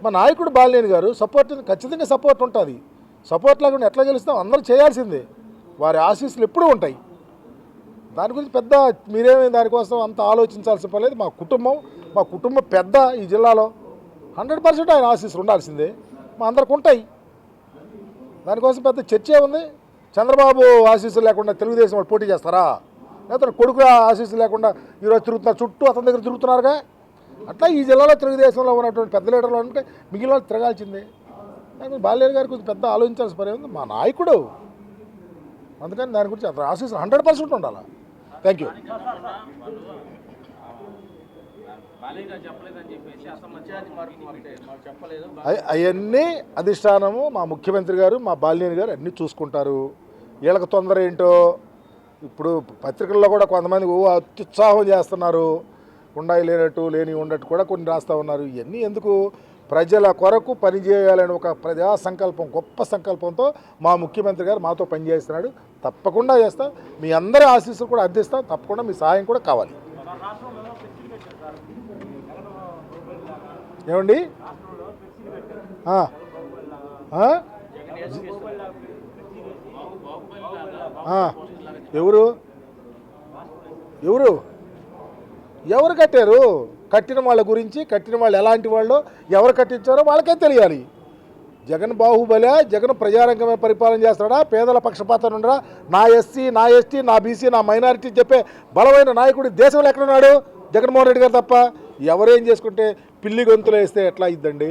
మా నాయకుడు బాలినేని గారు సపోర్ట్ ఖచ్చితంగా సపోర్ట్ ఉంటుంది. సపోర్ట్ లేకుండా ఎట్లా గెలుస్తాం? అందరూ చేయాల్సిందే. వారి ఆశీస్సులు ఎప్పుడూ ఉంటాయి. దాని గురించి పెద్ద మీరేమి దానికోసం అంత ఆలోచించాల్సిన పని లేదు. మా కుటుంబం పెద్ద ఈ జిల్లాలో 100% ఆయన ఆశీస్సులు ఉండాల్సిందే. మా అందరికి ఉంటాయి. దానికోసం పెద్ద చర్చే ఉంది. చంద్రబాబు ఆశీస్సులు లేకుండా తెలుగుదేశం వాళ్ళు పోటీ చేస్తారా? లేకపోతే కొడుకు ఆశీస్సులు లేకుండా ఈరోజు తిరుగుతున్నారు, చుట్టూ అతని దగ్గర తిరుగుతున్నారుగా. అట్లా ఈ జిల్లాలో తెలుగుదేశంలో ఉన్నటువంటి పెద్ద లీడర్లు అంటే మిగిలిన వాళ్ళు తిరగాల్సిందే. బాలినేని గారి గురించి పెద్ద ఆలోచించాల్సిన పని ఉంది. మా నాయకుడు, అందుకని దాని గురించి అతను ఆశీస్సులు 100% ఉండాలి. Thank you. అవన్నీ అధిష్టానము, మా ముఖ్యమంత్రి గారు, మా బాలినేని గారు అన్నీ చూసుకుంటారు. వీళ్ళకి తొందర ఏంటో ఇప్పుడు పత్రికల్లో కూడా కొంతమంది అత్యుత్సాహం చేస్తున్నారు. ఉండాయి లేనట్టు, లేని ఉన్నట్టు కూడా కొన్ని రాస్తూ ఉన్నారు. ఇవన్నీ ఎందుకు? ప్రజల కొరకు పనిచేయాలని ఒక ప్రజా సంకల్పం, గొప్ప సంకల్పంతో మా ముఖ్యమంత్రి గారు మాతో పనిచేస్తున్నాడు. తప్పకుండా చేస్తాం. మీ అందరి ఆశీస్సులు కూడా అందిస్తాం. తప్పకుండా మీ సహాయం కూడా కావాలి. ఏమండి? ఎవరు ఎవరు ఎవరు కట్టారు? కట్టిన వాళ్ళ గురించి, కట్టిన వాళ్ళు ఎలాంటి వాళ్ళు, ఎవరు కట్టించారో వాళ్ళకే తెలియాలి. జగన్ బాహుబలి, జగన్ ప్రజారంగమే పరిపాలన చేస్తాడా? పేదల పక్షపాతం ఉండరా? నా ఎస్సీ, నా ఎస్టీ, నా బీసీ, నా మైనారిటీ చెప్పే బలమైన నాయకుడు దేశంలో ఎక్కడున్నాడు? జగన్మోహన్ రెడ్డి గారు తప్ప. ఎవరేం చేసుకుంటే పిల్లి గొంతులు వేస్తే ఎట్లా ఇద్దండి?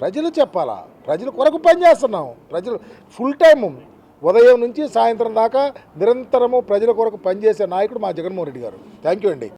ప్రజలు చెప్పాలా? ప్రజల కొరకు పనిచేస్తున్నాం. ప్రజలు ఫుల్ టైము ఉదయం నుంచి సాయంత్రం దాకా నిరంతరము ప్రజల కొరకు పనిచేసే నాయకుడు మా జగన్మోహన్ రెడ్డి గారు. థ్యాంక్ యూ అండి.